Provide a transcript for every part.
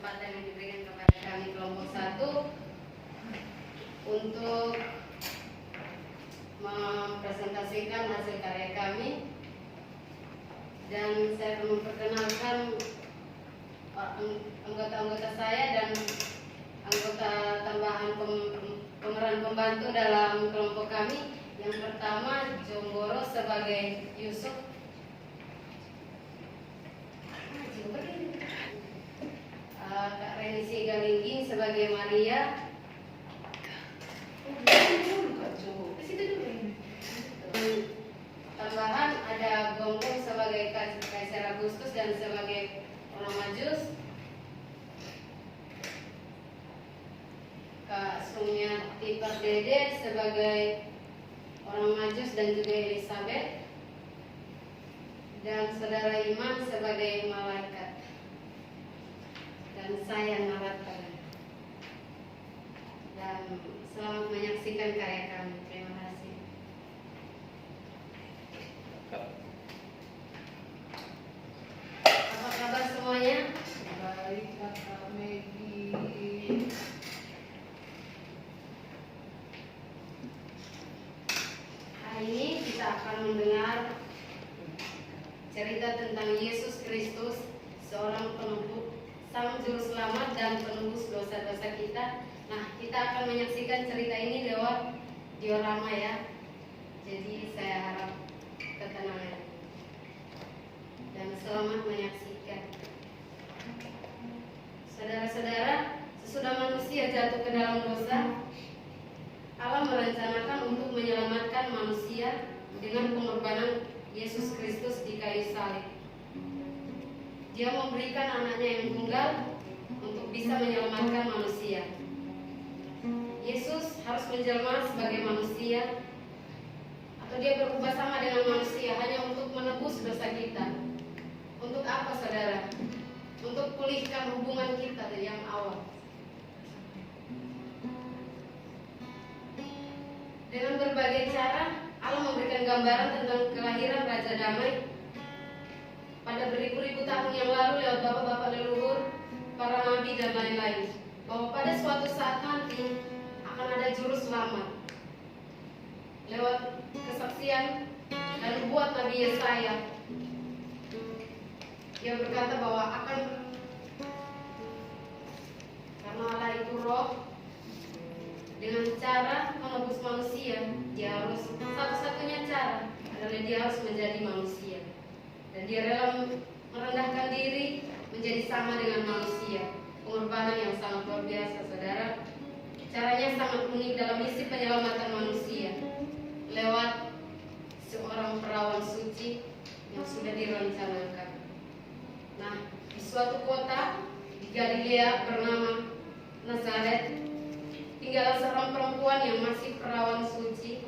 kesempatan yang diberikan kepada kami kelompok 1 untuk mempresentasikan hasil karya kami, dan saya akan memperkenalkan anggota-anggota saya dan anggota tambahan pemeran pembantu dalam kelompok kami. Yang pertama, Jonggoro sebagai Yusuf, Kak Renisi Galingging sebagai Maria, tambahan ada Gonggong sebagai Kaisar Agustus dan sebagai orang Majus, Kak Sungnya Tipar Dede sebagai orang Majus dan juga Elizabeth, dan saudara Iman sebagai malaikat, dan saya Narata. Dan selamat menyaksikan karya kami. Terima kasih. Apa kabar semuanya? Baik, Kakak Megi. Hari ini kita akan mendengar cerita tentang Yesus Kristus, seorang penebus, Sang Juru Selamat dan penebus dosa-dosa kita. Nah, kita akan menyaksikan cerita ini lewat diorama ya. Jadi saya harap ketenangan dan selamat menyaksikan. Saudara-saudara, sesudah manusia jatuh ke dalam dosa, Allah merencanakan untuk menyelamatkan manusia dengan pengorbanan Yesus Kristus di kayu salib. Dia memberikan anaknya yang tunggal untuk bisa menyelamatkan manusia. Yesus harus menjelma sebagai manusia, atau dia berubah sama dengan manusia hanya untuk menebus dosa kita. Untuk apa, saudara? Untuk pulihkan hubungan kita dari yang awal. Dengan berbagai cara, Allah memberikan gambaran tentang kelahiran Raja Damai pada beribu-ribu tahun yang lalu lewat bapak-bapak leluhur, para nabi dan lain-lain, bahwa pada suatu saat nanti akan ada juru selamat lewat kesaksian dan nubuat Nabi Yesaya. Dia berkata bahwa karena Allah itu roh, dengan cara menebus manusia, dia harus satu-satunya cara adalah dia harus menjadi manusia, dan dia rela merendahkan diri menjadi sama dengan manusia. Pengorbanan yang sangat luar biasa, saudara. Caranya sangat unik dalam misi penyelamatan manusia lewat seorang perawan suci yang sudah direncanakan. Nah, di suatu kota di Galilea bernama Nazaret, tinggallah seorang perempuan yang masih perawan suci,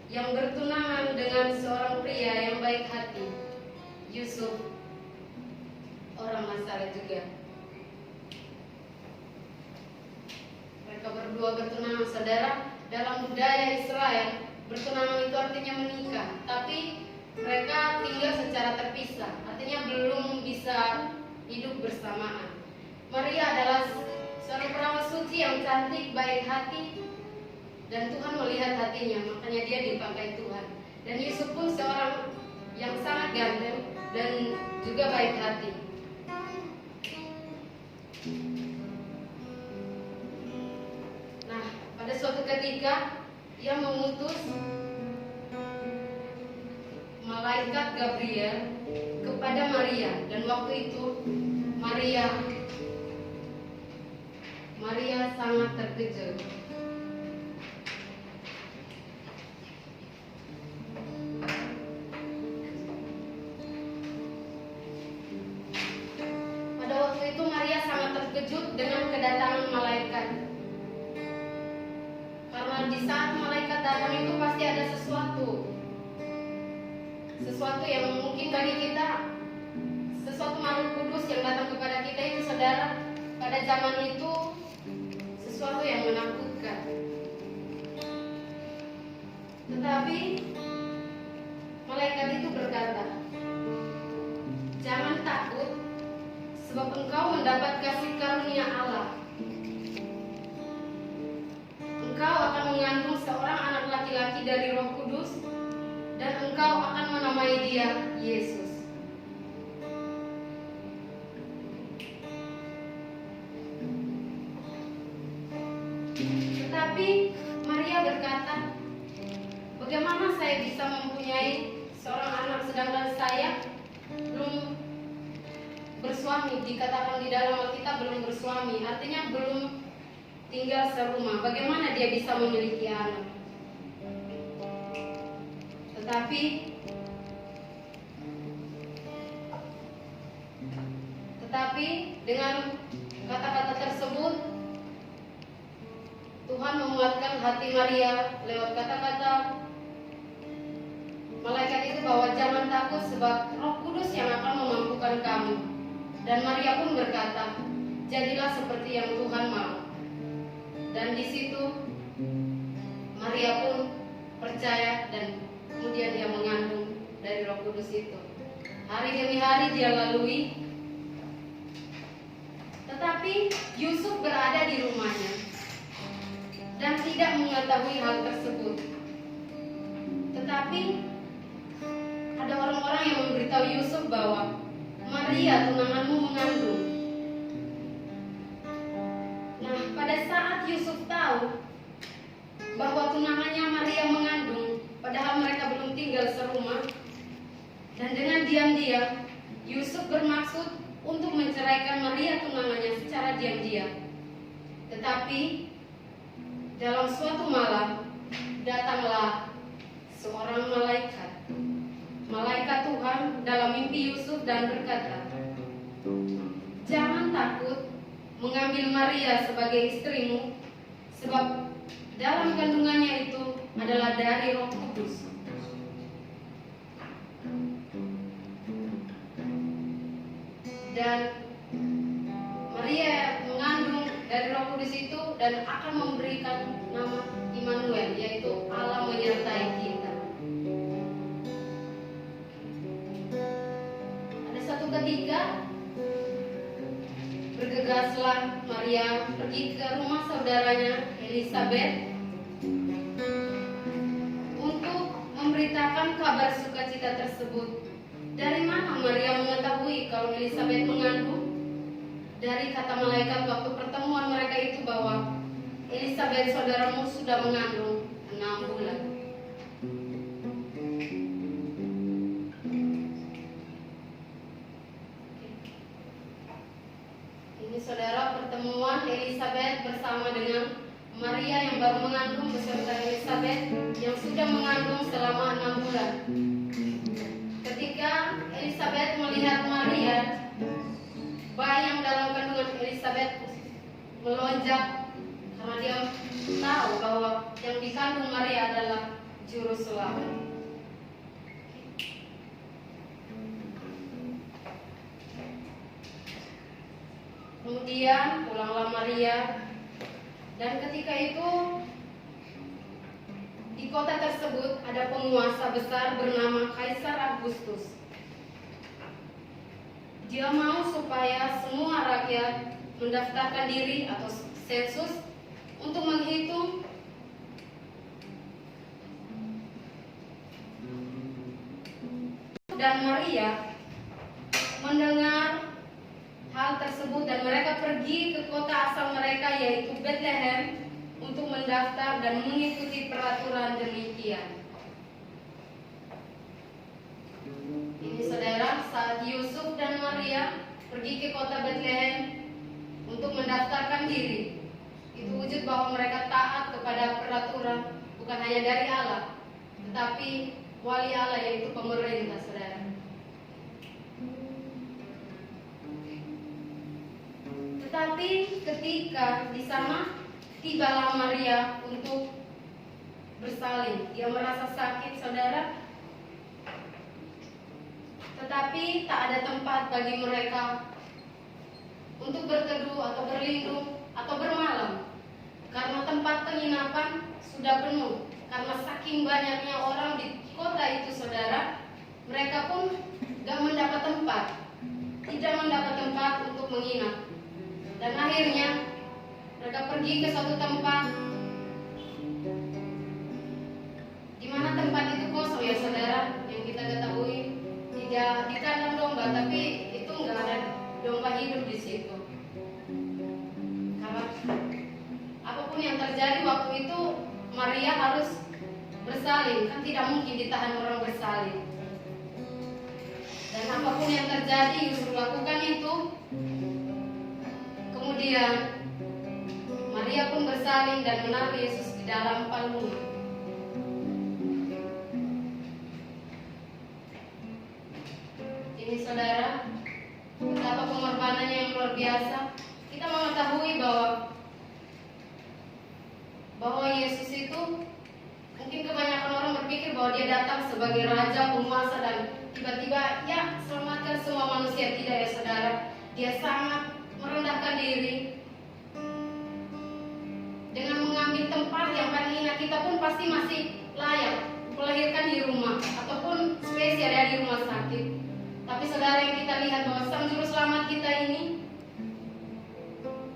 yang bertunangan dengan seorang pria yang baik hati, Yusuf, orang Nazaret juga. Mereka berdua bertunangan, saudara. Dalam budaya Israel, bertunangan itu artinya menikah, tapi mereka tinggal secara terpisah, artinya belum bisa hidup bersamaan. Maria adalah seorang perawan suci yang cantik, baik hati, dan Tuhan melihat hatinya, makanya dia dipakai Tuhan. Dan Yusuf pun seorang yang sangat ganteng dan juga baik hati. Nah, pada suatu ketika ia mengutus malaikat Gabriel kepada Maria, dan waktu itu Maria sangat terkejut. Pada waktu itu Maria sangat terkejut dengan kedatangan malaikat. Karena di saat malaikat datang itu pasti ada sesuatu yang mungkin bagi kita, sesuatu makhluk kudus yang datang kepada kita itu, saudara, pada zaman itu sesuatu yang menakutkan. Tetapi malaikat itu berkata, "Jangan takut, sebab engkau mendapat kasih karunia Allah. Engkau akan mengandung seorang anak laki-laki dari Roh Kudus, dan engkau akan menamai dia Yesus. Tetapi Maria berkata, bagaimana saya bisa mempunyai seorang anak sedangkan saya belum bersuami? Dikatakan di dalam Alkitab belum bersuami, artinya belum tinggal serumah. Bagaimana dia bisa memiliki anak? Tetapi dengan kata-kata tersebut Tuhan menguatkan hati Maria lewat kata-kata malaikat itu bahwa jangan takut sebab Roh Kudus yang akan memampukan kamu. Dan Maria pun berkata, jadilah seperti yang Tuhan mau. Dan di situ Maria pun percaya dan kemudian dia mengandung dari Roh Kudus itu. Hari demi hari dia lalui. Tetapi Yusuf berada di rumahnya dan tidak mengetahui hal tersebut. Tetapi ada orang-orang yang memberitahu Yusuf bahwa Maria tunanganmu mengandung. Nah, pada saat Yusuf tahu bahwa tunangannya Maria mengandung, padahal mereka belum tinggal serumah, dan dengan diam-diam Yusuf bermaksud untuk menceraikan Maria tunangannya secara diam-diam. Tetapi dalam suatu malam datanglah seorang malaikat Tuhan dalam mimpi Yusuf dan berkata, jangan takut mengambil Maria sebagai istrimu, sebab dalam kandungannya itu adalah dari Roh Kudus. Dan Maria mengandung dari Roh Kudus itu dan akan memberikan nama Immanuel, yaitu Allah menyertai kita. Ada satu ketika bergegaslah Maria pergi ke rumah saudaranya Elisabeth untuk memberitakan kabar sukacita tersebut. Dari mana Maria mengetahui kalau Elisabeth mengandung? Dari kata malaikat waktu pertemuan mereka itu bahwa Elisabeth saudaramu sudah mengandung 6 bulan. Ini saudara pertemuan Elisabeth bersama dengan Maria yang baru mengandung beserta Elisabeth yang sudah mengandung selama 6 bulan. Ketika Elisabeth melihat Maria, bayi yang dalam kandungan Elisabeth melonjak karena dia tahu bahwa yang dikandung Maria adalah juru selamat. Kemudian pulanglah Maria, dan ketika itu di kota tersebut ada penguasa besar bernama Kaisar Agustus. Dia mau supaya semua rakyat mendaftarkan diri atau sensus untuk menghitung dan Maria mendengar hal tersebut dan mereka pergi ke kota asal mereka yaitu Bethlehem untuk mendaftar dan mengikuti peraturan demikian. Ini saudara, saat Yusuf dan Maria pergi ke kota Bethlehem untuk mendaftarkan diri, itu wujud bahwa mereka taat kepada peraturan bukan hanya dari Allah, tetapi wali Allah yaitu pemerintah, saudara. Tetapi ketika di sana tibalah Maria untuk bersalin, dia merasa sakit, saudara. Tetapi tak ada tempat bagi mereka untuk berteduh atau berlindung atau bermalam, karena tempat penginapan sudah penuh. Karena saking banyaknya orang di kota itu, saudara, mereka pun gak mendapat tempat. tidak mendapat tempat untuk menginap. Dan akhirnya mereka pergi ke suatu tempat di mana tempat itu kosong ya saudara, yang kita ketahui tidak di kandang domba, tapi itu nggak ada domba hidup di situ. Karena apapun yang terjadi waktu itu Maria harus bersalin, kan tidak mungkin ditahan orang bersalin. Dan apapun yang terjadi Yusuf lakukan itu. Kemudian Maria pun bersalin dan menaruh Yesus di dalam palungan. Ini saudara, betapa pengorbanannya yang luar biasa. Kita mengetahui bahwa Yesus itu, mungkin kebanyakan orang berpikir bahwa dia datang sebagai raja, penguasa, dan tiba-tiba ya selamatkan semua manusia. Tidak ya saudara, dia sangat merendahkan diri dengan mengambil tempat yang paling hina. Kita pun pasti masih layak melahirkan di rumah ataupun spesial ya di rumah sakit. Tapi saudara, yang kita lihat bahwa Sang Juru Selamat kita ini,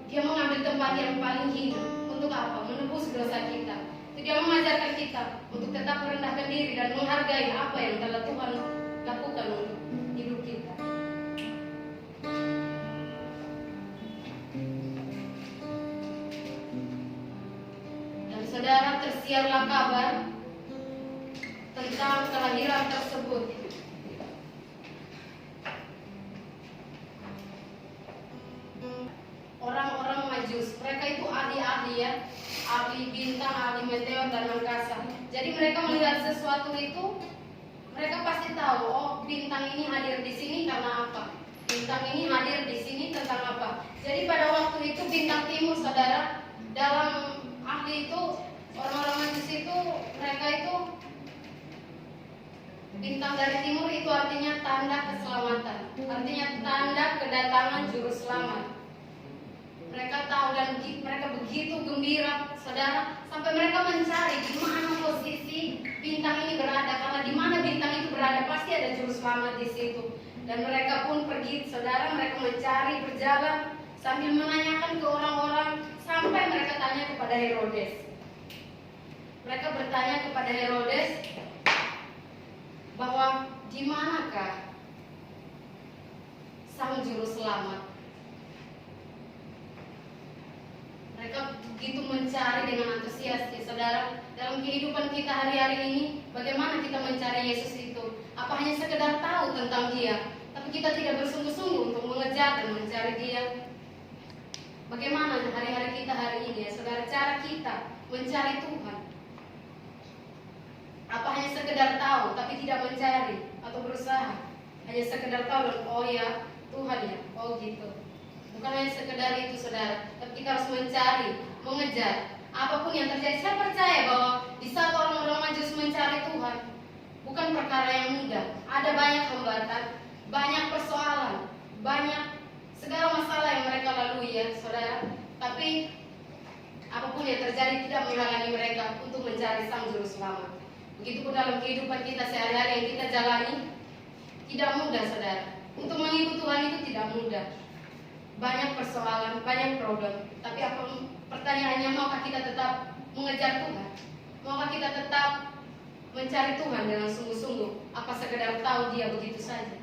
dia mengambil tempat yang paling hina. Untuk apa? Menebus dosa kita. Jadi dia mengajarkan kita untuk tetap merendahkan diri dan menghargai apa yang telah Tuhan lakukan untuk hidup kita. Dan saudara, tersiarlah kabar tentang kelahiran tersebut. Orang-orang Majus, mereka itu ahli-ahli ya, ahli bintang, ahli meteor dan angkasa. Jadi mereka melihat sesuatu itu, mereka pasti tahu, oh bintang ini hadir di sini karena apa, bintang ini hadir di sini tentang apa. Jadi pada waktu itu bintang timur, saudara, dalam ahli itu, orang-orang Majus itu, mereka itu bintang dari timur itu artinya tanda keselamatan, artinya tanda kedatangan juru selamat. Mereka tahu dan mereka begitu gembira, saudara, sampai mereka mencari di mana posisi bintang ini berada, karena di mana bintang itu berada pasti ada juru selamat di situ. Dan mereka pun pergi, saudara, mereka mencari, berjalan sambil menanyakan ke orang-orang sampai mereka tanya kepada Herodes. Mereka bertanya kepada Herodes bahwa di manakah sang juru selamat. Mereka begitu mencari dengan antusias ya saudara. Dalam kehidupan kita hari-hari ini, bagaimana kita mencari Yesus itu? Apa hanya sekedar tahu tentang dia, tapi kita tidak bersungguh-sungguh untuk mengejar dan mencari dia? Bagaimana hari-hari kita hari ini ya saudara, cara kita mencari Tuhan? Apa hanya sekedar tahu tapi tidak mencari atau berusaha? Hanya sekedar tahu dan oh ya Tuhan ya, oh gitu. Bukan hanya sekedar itu saudara, tapi kita harus mencari, mengejar apapun yang terjadi. Saya percaya bahwa di saat orang-orang Majus mencari Tuhan, bukan perkara yang mudah. Ada banyak hambatan, banyak persoalan, banyak segala masalah yang mereka lalui ya saudara. Tapi apapun yang terjadi tidak menghalangi mereka untuk mencari Sang Juru Selamat. Begitupun dalam kehidupan kita sehari-hari yang kita jalani, tidak mudah saudara. Untuk mengikut Tuhan itu tidak mudah. Banyak persoalan, banyak problem. Tapi apa pertanyaannya, maukah kita tetap mengejar Tuhan? Maukah kita tetap mencari Tuhan dengan sungguh-sungguh? Apa sekedar tahu dia begitu saja?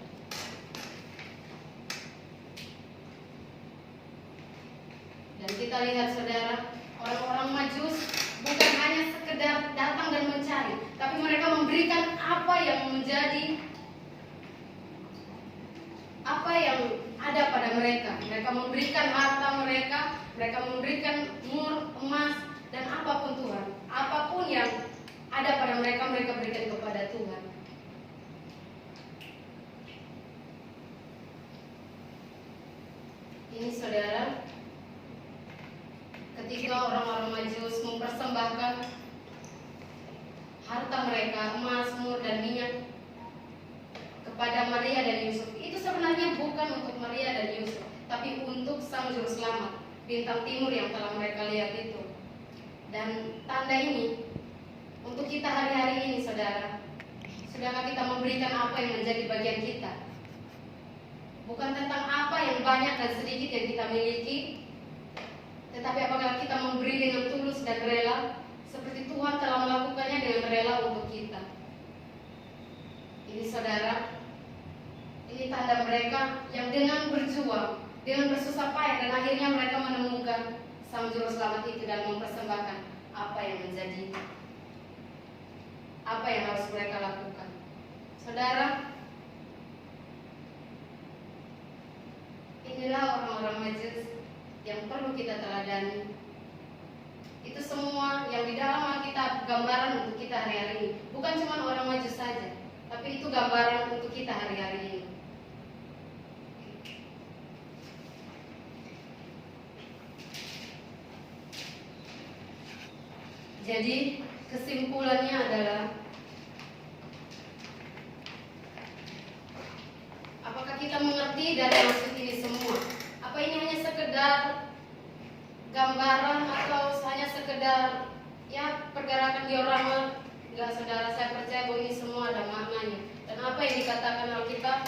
Dan kita lihat saudara, orang-orang Majus bukan hanya sekedar datang dan mencari, tapi mereka memberikan apa yang menjadi apa yang ada pada mereka. Mereka memberikan harta mereka, mereka memberikan mur, emas, dan apapun Tuhan. Apapun yang ada pada mereka, mereka berikan kepada Tuhan. Ini saudara, ketika orang-orang Majus mempersembahkan harta mereka, emas, mur, dan minyak kepada Maria dan Yusuf, itu sebenarnya bukan untuk Maria dan Yusuf, tapi untuk Sang Juru Selamat, bintang timur yang telah mereka lihat itu. Dan tanda ini untuk kita hari-hari ini saudara. Sudahkah kita memberikan apa yang menjadi bagian kita? bukan tentang apa yang banyak dan sedikit yang kita miliki, tetapi apakah kita memberi dengan tulus dan rela, seperti Tuhan telah melakukannya dengan rela untuk kita. Ini saudara, ini tanda mereka yang dengan berjuang, dengan bersusah payah, dan akhirnya mereka menemukan Sang Juru Selamat itu dan mempersembahkan apa yang menjadi, apa yang harus mereka lakukan. Saudara, inilah orang-orang majelis yang perlu kita teladani. Itu semua yang di dalam Alkitab gambaran untuk kita hari-hari ini. Bukan cuma orang majelis saja, tapi itu gambaran untuk kita hari-hari ini. Jadi kesimpulannya adalah, apakah kita mengerti dari maksud ini semua? Apa ini hanya sekedar gambaran atau hanya sekedar ya pergerakan diorama? Enggak, saudara, saya percaya bahwa ini semua ada maknanya. Dan apa yang dikatakan Alkitab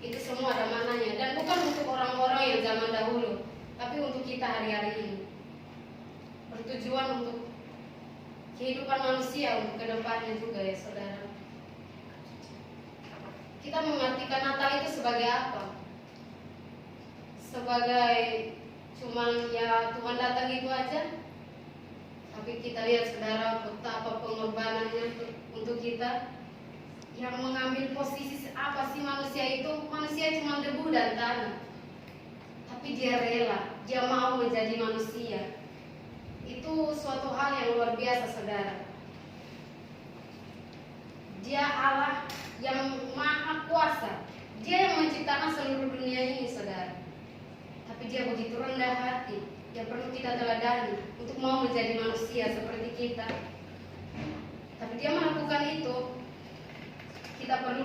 itu semua ada maknanya, dan bukan untuk orang-orang yang zaman dahulu, tapi untuk kita hari-hari ini. Bertujuan untuk kehidupan manusia untuk kedepannya juga, ya saudara. Kita mengartikan Natal itu sebagai apa? Sebagai cuman ya Tuhan datang itu aja? Tapi kita lihat, saudara, betapa pengorbanannya untuk kita, yang mengambil posisi apa sih manusia itu? Manusia cuma debu dan tanah, tapi dia rela, dia mau menjadi manusia. Itu suatu hal yang luar biasa, saudara. Dia Allah yang maha kuasa, dia yang menciptakan seluruh dunia ini, saudara. Tapi dia begitu rendah hati, yang perlu kita teladani untuk mau menjadi manusia seperti kita. Tapi dia melakukan itu, kita perlu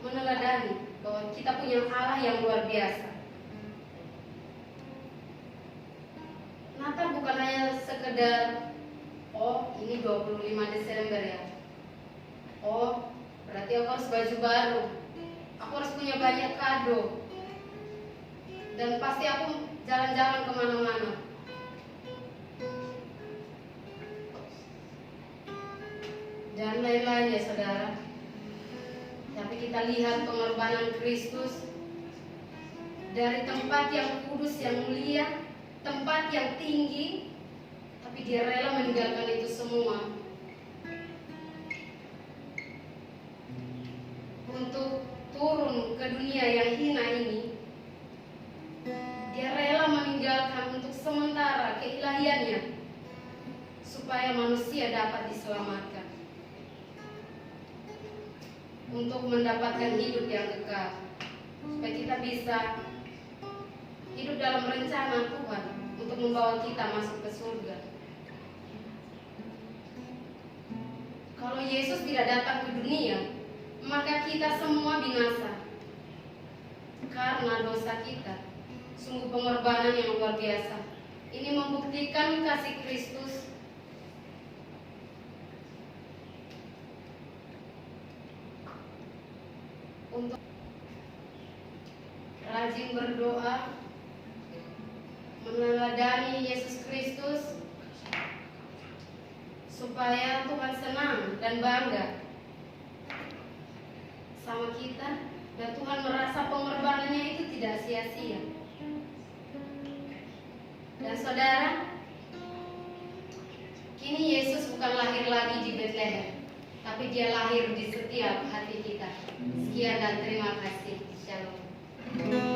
meneladani bahwa kita punya Allah yang luar biasa. Natal bukan hanya sekedar, oh ini 25 Desember ya, oh berarti aku harus baju baru, aku harus punya banyak kado, dan pasti aku jalan-jalan kemana-mana. Dan lain-lain, ya saudara. Tapi kita lihat pengorbanan Kristus dari tempat yang kudus, yang mulia, tempat yang tinggi, tapi dia rela meninggalkan itu semua untuk turun ke dunia yang hina ini. Dia rela meninggalkan untuk sementara keilahiannya supaya manusia dapat diselamatkan, untuk mendapatkan hidup yang kekal, supaya kita bisa hidup dalam rencana Tuhan untuk membawa kita masuk ke surga. Kalau Yesus tidak datang ke dunia, maka kita semua binasa karena dosa kita. Sungguh pengorbanan yang luar biasa. Ini membuktikan kasih Kristus untuk rajin berdoa, meneladani Yesus Kristus, supaya Tuhan senang dan bangga sama kita, dan Tuhan merasa pengorbanannya itu tidak sia-sia. Dan saudara, kini Yesus bukan lahir lagi di Bethlehem, tapi dia lahir di setiap hati kita. Sekian dan terima kasih. Shalom.